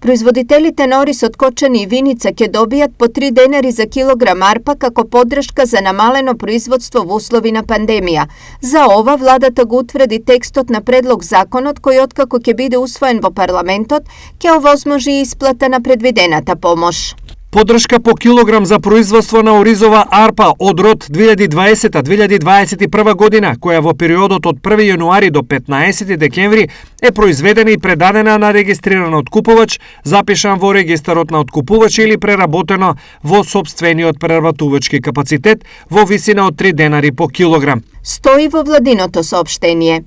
Производителите на ориз од кочани и виница ќе добијат по 3 денари за килограм арпа како поддршка за намалено производство во услови на пандемија. За ова владата го утврди текстот на предлог законот кој откако ќе биде усвоен во парламентот, ќе овозможи и исплата на предвидената помош. Поддршка по килограм за производство на оризова арпа од род 2020-2021 година, која во периодот од 1 јануари до 15 декември е произведена и предадена на регистриран откупувач, запишан во регистарот на откупувачи или преработено во сопствениот преработувачки капацитет во висина од 3 денари по килограм. Стои во владиното соопштение.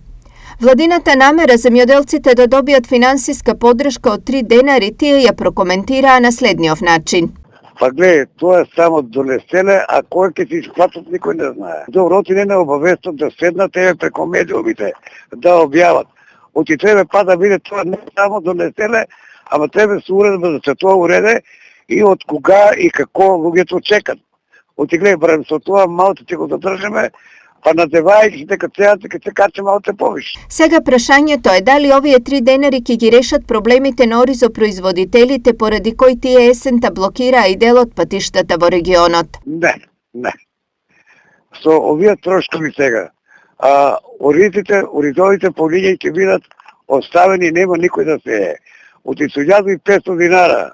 Владината намера земјоделците да добијат финансиска поддршка од 3 денари, тие ја прокоментираа на следниот начин. Па гледај, тоа е само донесене, а кој ќе се исплатат никој не знае. Доброти не обавестат да седнат еве преку медиумите да објават. Оти треба па да биде тоа не само донесене, ама треба се уредба да се тоа уреде и од кога и како луѓето чекат. Оти гледај, барем со тоа малку ќе го задржиме, па надевајќи дека ќе се качи малку повише. Сега прашањето е дали овие 3 денари ќе ги решат проблемите на оризопроизводителите поради кои тие есента блокираа и дел од патиштата во регионот. Не. Со овие трошкови сега, оризовите полиња ќе бидат оставени, нема никој да се е. Од 1500 динара,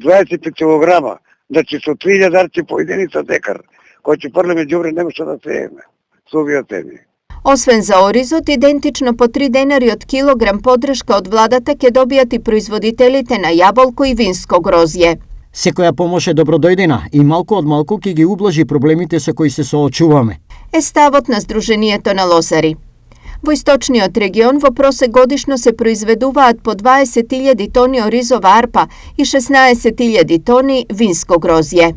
25 килограма, значи со 3000 по единица декар, кој ќе прлеме ѓубре нема што да се еме. Со овие теми. Освен за оризот, идентично по 3 денари од килограм поддршка од владата ќе добијат и производителите на јаболко и винско грозје. Секоја помош е добродојдена и малку од малку ќе ги ублажи проблемите со кои се соочуваме. Е ставот на Сдруженијето на лозари. Во источниот регион во просек годишно се произведуваат по 20.000 тони оризова арпа и 16.000 тони винско грозје.